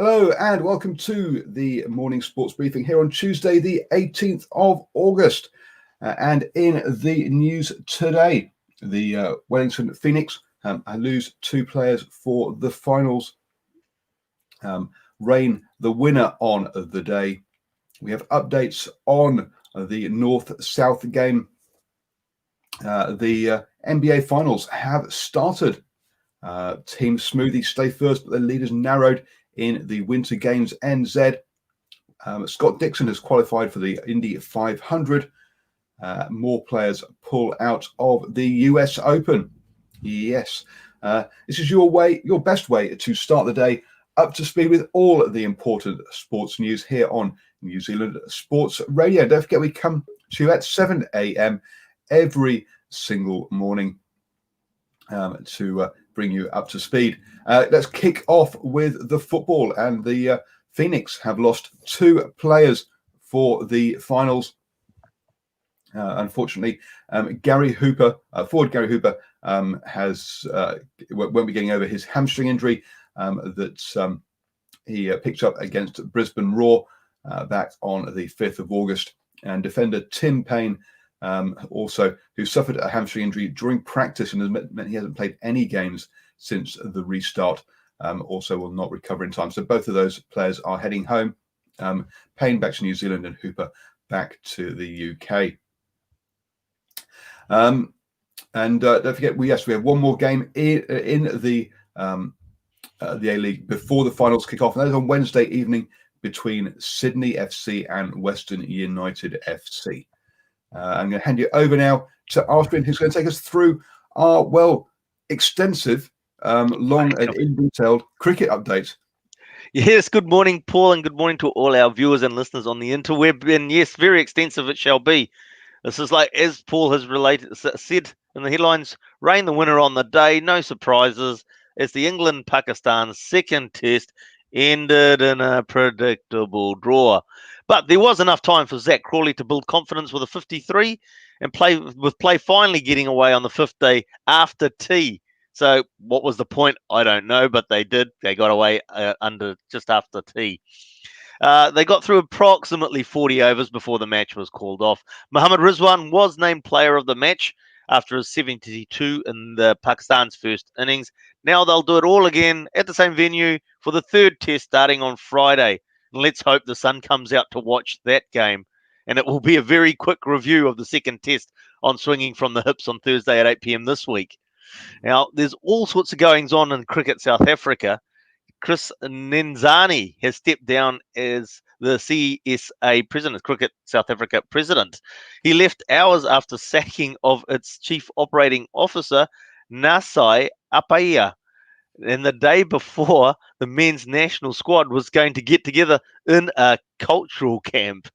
Hello and welcome to the morning sports briefing here on Tuesday, the 18th of August. And in the news today, the Wellington Phoenix lose two players for the finals. Rain, the winner on the day. We have updates on the North-South game. The NBA finals have started. Team Smoothie stay first, but the leaders narrowed in the Winter Games NZ. Scott Dixon has qualified for the Indy 500. More players pull out of the US Open. Yes, this is your best way to start the day up to speed with all the important sports news here on New Zealand Sports Radio. Don't forget, we come to you at 7 a.m. every single morning to bring you up to speed. Let's kick off with the football, and the Phoenix have lost two players for the finals. Unfortunately, forward Gary Hooper won't be getting over his hamstring injury that he picked up against Brisbane Roar back on the 5th of August. And defender Tim Payne, also, who suffered a hamstring injury during practice and has meant he hasn't played any games since the restart, also will not recover in time. So both of those players are heading home. Payne back to New Zealand and Hooper back to the UK. And don't forget, we have one more game in the A-League before the finals kick off, and that is on Wednesday evening between Sydney FC and Western United FC. I'm going to hand you over now to Ashwin, who's going to take us through our, extensive, long and in-detailed cricket update. Yes, good morning, Paul, and good morning to all our viewers and listeners on the interweb. And yes, very extensive it shall be. This is like, as Paul has said in the headlines, Rain the winner on the day, no surprises, as the England-Pakistan second test ended in a predictable draw. But there was enough time for Zach Crawley to build confidence with a 53 and play finally getting away on the fifth day after tea. So what was the point? I don't know, but they did. They got away just after tea. They got through approximately 40 overs before the match was called off. Mohammad Rizwan was named player of the match after his 72 in the Pakistan's first innings. Now they'll do it all again at the same venue for the third test starting on Friday. And let's hope the sun comes out to watch that game. And it will be a very quick review of the second test on swinging from the hips on Thursday at 8 p.m. this week. Now, there's all sorts of goings on in Cricket South Africa. Chris Nenzani has stepped down as the CSA president, Cricket South Africa president. He left hours after sacking of its chief operating officer, Nasai Apaya, and the day before the men's national squad was going to get together in a cultural camp.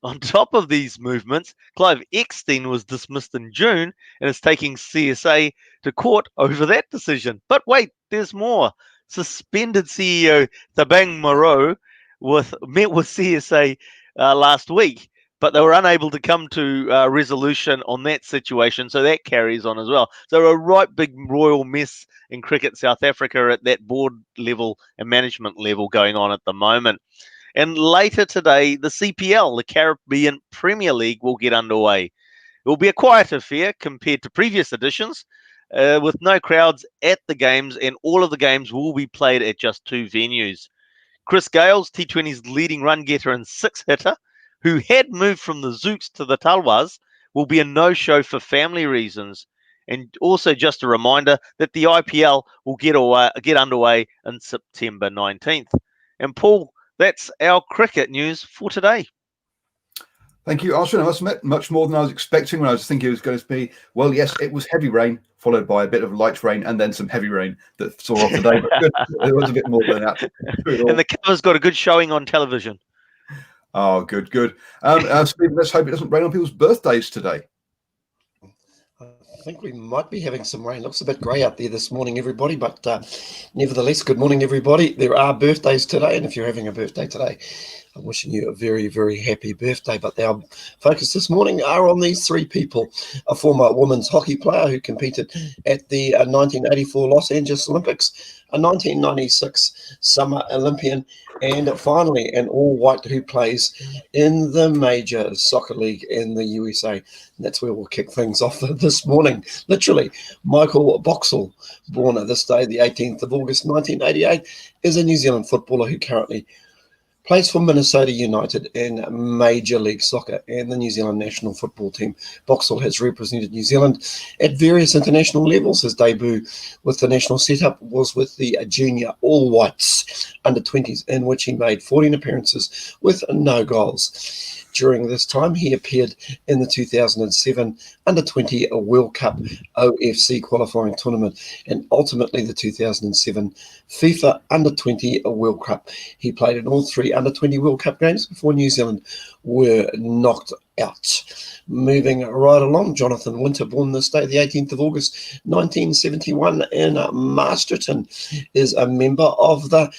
On top of these movements, Clive Eckstein was dismissed in June and is taking CSA to court over that decision. But wait, there's more. Suspended CEO Thabang Moreau met with CSA last week, but they were unable to come to a resolution on that situation, so that carries on as well. So a right big royal mess in Cricket South Africa at that board level and management level going on at the moment. And later today, the CPL, the Caribbean Premier League, will get underway. It will be a quiet affair compared to previous editions, with no crowds at the games, and all of the games will be played at just two venues. Chris Gales, T20's leading run getter and six-hitter, who had moved from the Zooks to the Talwas, will be a no-show for family reasons. And also just a reminder that the IPL will get underway on September 19th. And Paul, that's our cricket news for today. Thank you, Ashwin. I must admit, much more than I was expecting when I was thinking it was going to be. Well, yes, it was heavy rain, followed by a bit of light rain, and then some heavy rain that saw off the day. But good, it was a bit more than that. And the cover's got a good showing on television. Oh, good. Stephen, let's hope it doesn't rain on people's birthdays today. I think we might be having some rain. Looks a bit grey out there this morning, everybody, but nevertheless, good morning, everybody. There are birthdays today, and if you're having a birthday today, I'm wishing you a very, very happy birthday. But our focus this morning are on these three people: a former women's hockey player who competed at the 1984 Los Angeles Olympics, a 1996 Summer Olympian, and finally an all-white who plays in the major soccer league in the USA. And that's where we'll kick things off this morning. Literally, Michael Boxall, born this day, the 18th of August 1988, is a New Zealand footballer who currently plays for Minnesota United in Major League Soccer and the New Zealand national football team. Boxall has represented New Zealand at various international levels. His debut with the national setup was with the junior All Whites under-20s, in which he made 14 appearances with no goals. During this time, he appeared in the 2007 Under-20 World Cup OFC qualifying tournament and ultimately the 2007 FIFA Under-20 World Cup. He played in all three Under-20 World Cup games before New Zealand were knocked out. Moving right along, Jonathan Winter, born this day, the 18th of August 1971 in Masterton, is a member of the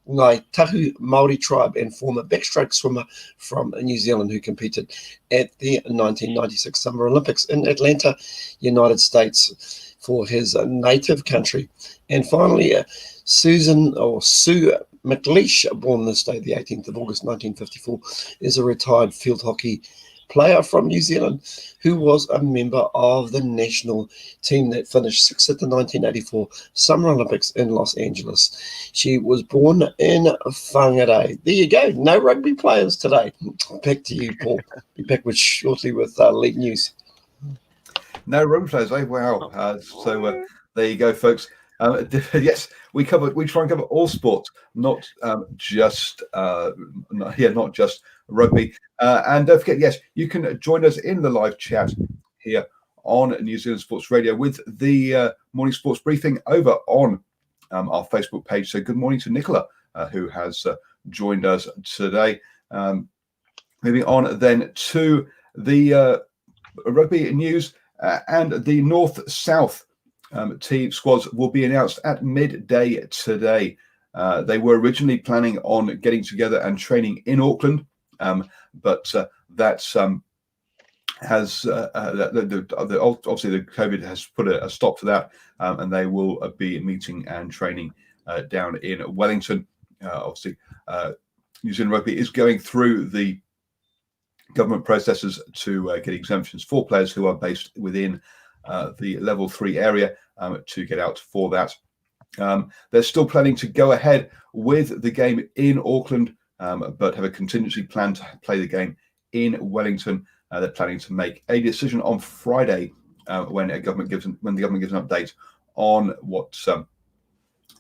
Ngai Tahu Māori tribe and former backstroke swimmer from New Zealand who competed at the 1996 Summer Olympics in Atlanta, United States for his native country. And finally, Sue McLeish, born this day, the 18th of August 1954, is a retired field hockey player from New Zealand who was a member of the national team that finished sixth at the 1984 Summer Olympics in Los Angeles. She was born in Whangarei. There you go. No rugby players today. Back to you, Paul. Be back shortly with league news. No rugby players, eh? Wow. So there you go, folks. Yes, we try and cover all sports, not just rugby. And don't forget, yes, you can join us in the live chat here on New Zealand Sports Radio with the morning sports briefing over on our Facebook page. So good morning to Nicola, who has joined us today. Moving on then to the rugby news and the North-South team squads will be announced at midday today. They were originally planning on getting together and training in Auckland, but that's has obviously the COVID has put a stop to that, and they will be meeting and training down in Wellington. Obviously, New Zealand Rugby is going through the government processes to get exemptions for players who are based within the level 3 area to get out for that. They're still planning to go ahead with the game in Auckland, but have a contingency plan to play the game in Wellington. They're planning to make a decision on Friday when the government gives an update on what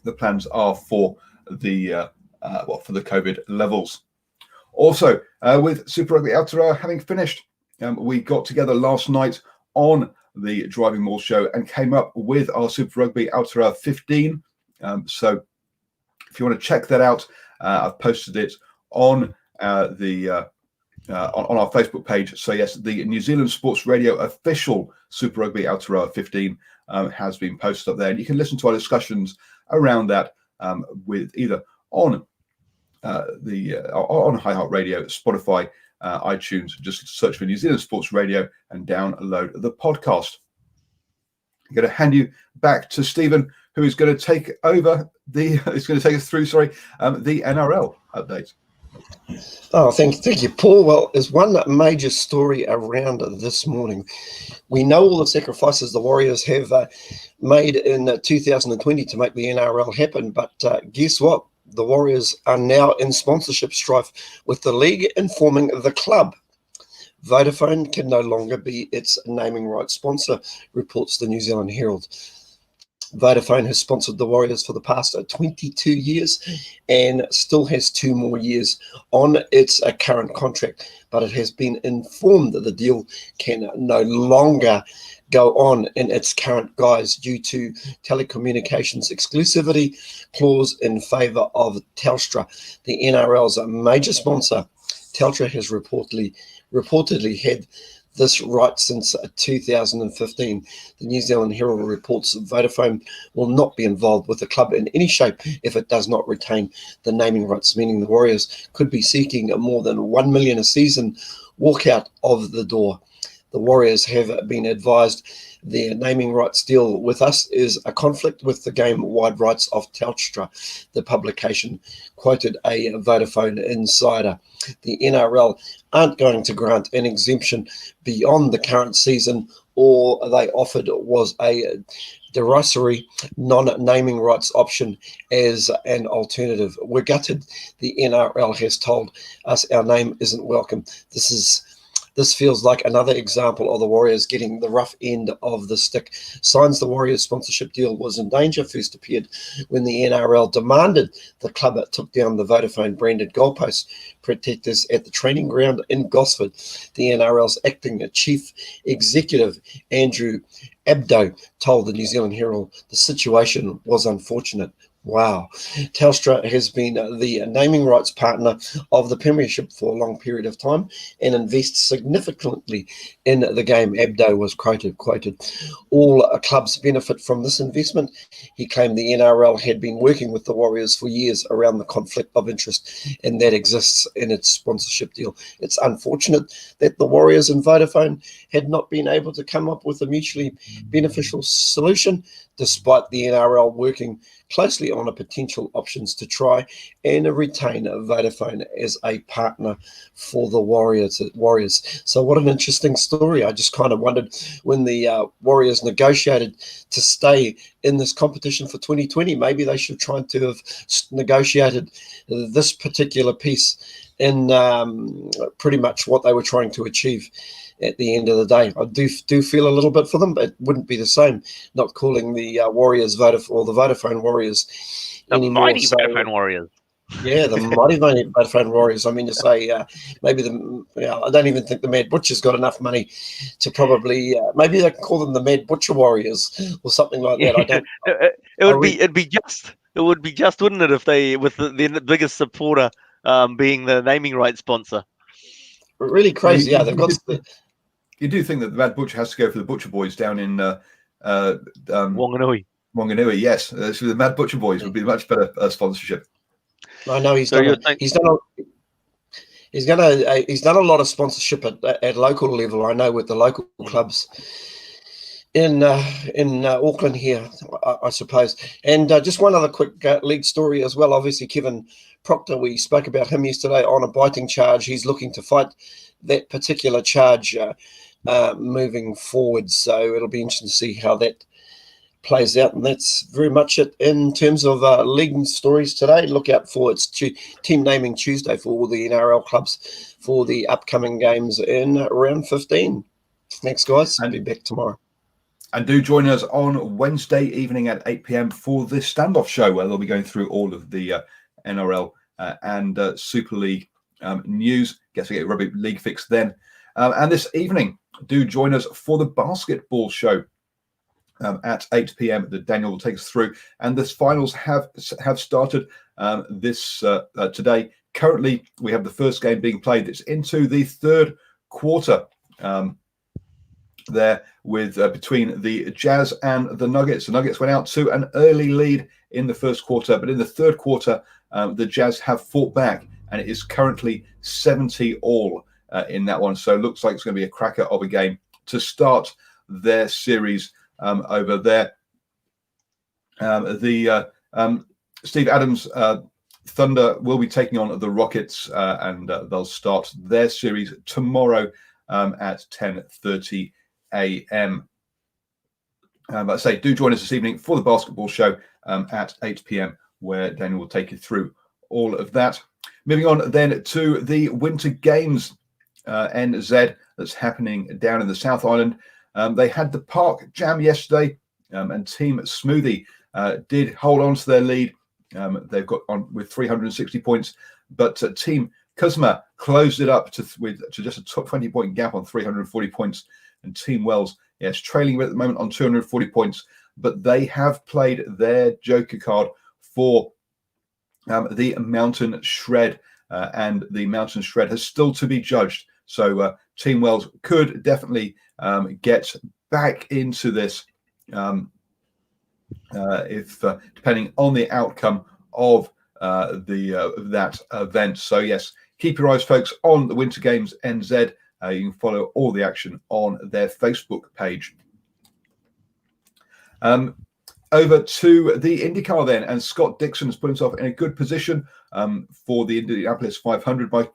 the plans are for the COVID levels. Also, with Super Rugby Aotearoa having finished, we got together last night on the Driving Mall show and came up with our Super Rugby Aotearoa 15. So if you want to check that out, I've posted it on on our Facebook page. So yes, the New Zealand Sports Radio official Super Rugby Aotearoa 15 has been posted up there, and you can listen to our discussions around that with either on on iHeartRadio, Spotify, iTunes. Just search for New Zealand Sports Radio and download the podcast. I'm going to hand you back to Stephen, who is going to take over is going to take us through the NRL update. Oh, thank you, Paul. Well, there's one major story around this morning. We know all the sacrifices the Warriors have made in 2020 to make the NRL happen, but guess what? The Warriors are now in sponsorship strife with the league informing the club Vodafone can no longer be its naming rights sponsor, reports the New Zealand Herald. Vodafone has sponsored the Warriors for the past 22 years and still has 2 more years on its current contract, but it has been informed that the deal can no longer go on in its current guise due to telecommunications exclusivity clause in favour of Telstra, the NRL's major sponsor. Telstra has reportedly had this right since 2015. The New Zealand Herald reports Vodafone will not be involved with the club in any shape if it does not retain the naming rights, meaning the Warriors could be seeking more than $1 million a season walkout of the door. The Warriors have been advised their naming rights deal with us is a conflict with the game-wide rights of Telstra. The publication quoted a Vodafone insider. The NRL aren't going to grant an exemption beyond the current season. All they offered was a derisory non-naming rights option as an alternative. We're gutted. The NRL has told us our name isn't welcome. This feels like another example of the Warriors getting the rough end of the stick. Signs the Warriors sponsorship deal was in danger first appeared when the NRL demanded the club took down the Vodafone branded goalpost protectors at the training ground in Gosford. The NRL's acting chief executive, Andrew Abdo, told the New Zealand Herald the situation was unfortunate. Wow. Telstra has been the naming rights partner of the Premiership for a long period of time and invests significantly in the game. Abdo was quoted, all clubs benefit from this investment. He claimed the NRL had been working with the Warriors for years around the conflict of interest, and that exists in its sponsorship deal. It's unfortunate that the Warriors and Vodafone had not been able to come up with a mutually beneficial solution, despite the NRL working closely on a potential options to try and retain Vodafone as a partner for the Warriors. So what an interesting story. I just kind of wondered when the Warriors negotiated to stay in this competition for 2020, maybe they should try to have negotiated this particular piece in pretty much what they were trying to achieve at the end of the day. I do feel a little bit for them, but it wouldn't be the same not calling the Warriors or the Vodafone Warriors anymore. Mighty Vodafone Warriors. Yeah, the mighty Vodafone Warriors. I mean, to say maybe I don't even think the Mad Butcher's got enough money to probably maybe they can call them the Mad Butcher Warriors or something like that. I don't. It'd be just, wouldn't it, if they with the biggest supporter being the naming rights sponsor. Really crazy. Yeah, they've got. You do think that the Mad Butcher has to go for the Butcher Boys down in Wanganui. Wanganui, yes. So the Mad Butcher Boys would be much better sponsorship. I know he's done a lot of sponsorship at local level. I know with the local clubs in Auckland here, I suppose. And just one other quick league story as well. Obviously, Kevin Proctor, we spoke about him yesterday on a biting charge. He's looking to fight that particular charge moving forward. So it'll be interesting to see how that plays out. And that's very much it in terms of league stories today. Look out for its team naming Tuesday for all the NRL clubs for the upcoming games in round 15. Thanks, guys. I'll be back tomorrow. And do join us on Wednesday evening at 8 p.m. for the standoff show, where they'll be going through all of the NRL and Super League news. Guess we get rugby league fix then. And this evening, do join us for the basketball show at 8 p.m. that Daniel will take us through. And the finals have started today. Currently, we have the first game being played. It's into the third quarter. There with between the Jazz and the Nuggets. The Nuggets went out to an early lead in the first quarter, but in the third quarter, the Jazz have fought back, and it is currently 70-all in that one. So it looks like it's going to be a cracker of a game to start their series over there. Steve Adams Thunder will be taking on the Rockets, and they'll start their series tomorrow at 10:30 a.m. But I say, do join us this evening for the basketball show at 8 p.m. where Daniel will take you through all of that. Moving on then to the Winter Games NZ that's happening down in the South Island. They had the Park Jam yesterday, and Team Smoothie did hold on to their lead. They've got on with 360 points, but Team Kuzma closed it up to just a top 20-point gap on 340 points. And Team Wells, yes, trailing at the moment on 240 points, but they have played their joker card for the Mountain Shred, and the Mountain Shred has still to be judged So Team Wales could definitely get back into this if depending on the outcome of that event. So yes, keep your eyes, folks, on the Winter Games NZ. You can follow all the action on their Facebook page. Over to the IndyCar then, and Scott Dixon has put himself in a good position for the Indianapolis 500 by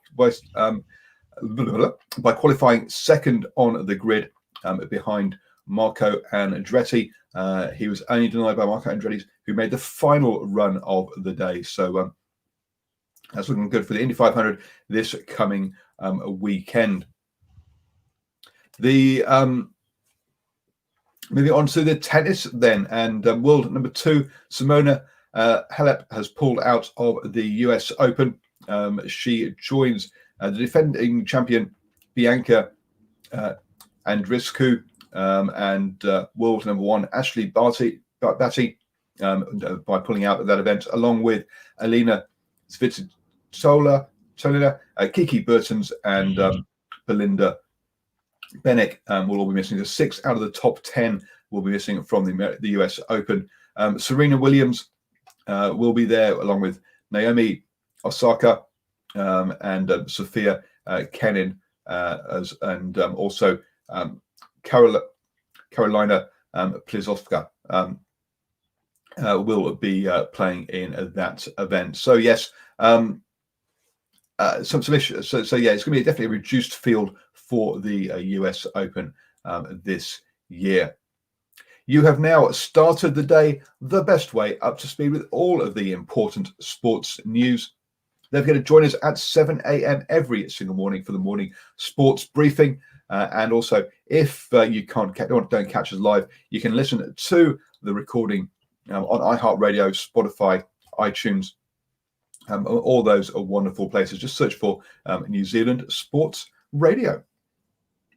qualifying second on the grid behind Marco Andretti. He was only denied by Marco Andretti, who made the final run of the day. So that's looking good for the Indy 500 this coming weekend. The moving on to the tennis then, and world number 2, Simona Halep has pulled out of the US Open. She joins the defending champion Bianca Andreescu and world number 1 Ashley Barty by pulling out of that event, along with Alina Svitolina, Kiki Bertens, and Belinda Benek will all be missing. The 6 out of the top 10 will be missing from the US Open. Serena Williams will be there, along with Naomi Osaka and Sophia Kenin, and also Carolina Pliskova will be playing in that event. So yes, some issues. So yeah, it's going to be definitely a reduced field for the US Open this year. You have now started the day the best way, up to speed with all of the important sports news. They're going to join us at 7 a.m. every single morning for the morning sports briefing. And also, if you don't catch us live, you can listen to the recording on iHeartRadio, Spotify, iTunes, all those are wonderful places. Just search for New Zealand Sports Radio.